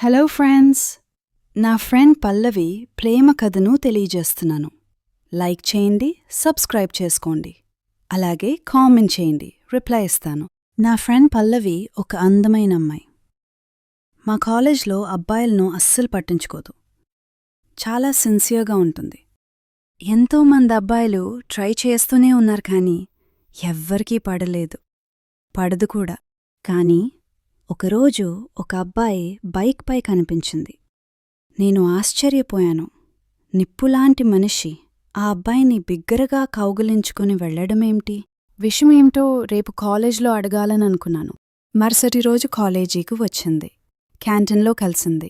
Hello friends, నా friend పల్లవి ప్రేమ కథను తెలియజేస్తున్నాను. లైక్ చేయండి, సబ్స్క్రైబ్ చేసుకోండి, అలాగే కామెంట్ చేయండి, రిప్లై ఇస్తాను. నా ఫ్రెండ్ పల్లవి ఒక అందమైన అమ్మాయి. మా కాలేజ్లో అబ్బాయిలను అస్సలు పట్టించుకోదు. చాలా సిన్సియర్గా ఉంటుంది. ఎంతోమంది అబ్బాయిలు ట్రై చేస్తూనే ఉన్నారు కానీ ఎవ్వరికీ పడదు కూడా. కానీ ఒకరోజు ఒక అబ్బాయి బైక్పై కనిపించింది. నేను ఆశ్చర్యపోయాను. నిప్పులాంటి మనిషి ఆ అబ్బాయిని బిగ్గరగా కౌగిలించుకుని వెళ్లడమేమిటి? విషయమేమిటో రేపు కాలేజ్లో అడగాలననుకున్నాను. మరుసటి రోజు కాలేజీకి వచ్చింది. క్యాంటీన్లో కలిసింది.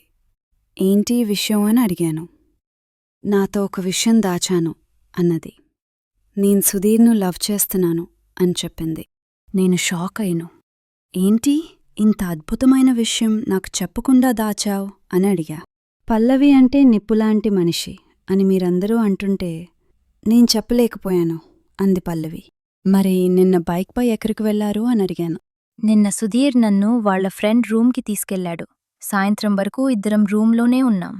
ఏంటి విషయం అని అడిగాను. నాతో ఒక విషయం దాచాను అన్నది. నేను సుధీర్ను లవ్ చేస్తున్నాను అని చెప్పింది. నేను షాక్ అయ్యాను. ఏంటి, ఇంత అద్భుతమైన విషయం నాకు చెప్పకుండా దాచావ్ అని అడిగా. పల్లవి అంటే నిప్పులాంటి మనిషి అని మీరందరూ అంటుంటే నేను చెప్పలేకపోయాను అంది పల్లవి. మరి నిన్న బైక్పై ఎక్కడికి వెళ్లారు అని అడిగాను. నిన్న సుధీర్ నన్ను వాళ్ల ఫ్రెండ్ రూమ్కి తీసుకెళ్లాడు. సాయంత్రం వరకు ఇద్దరం రూంలోనే ఉన్నాం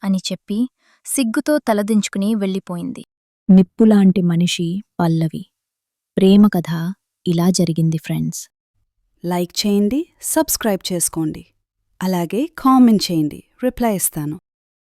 అని చెప్పి సిగ్గుతో తలదించుకుని వెళ్ళిపోయింది. నిప్పులాంటి మనిషి పల్లవి ప్రేమ కథ ఇలా జరిగింది ఫ్రెండ్స్. లైక్ చేయండి, సబ్స్క్రైబ్ చేసుకోండి, అలాగే కామెంట్ చేయండి, రిప్లై ఇస్తాను.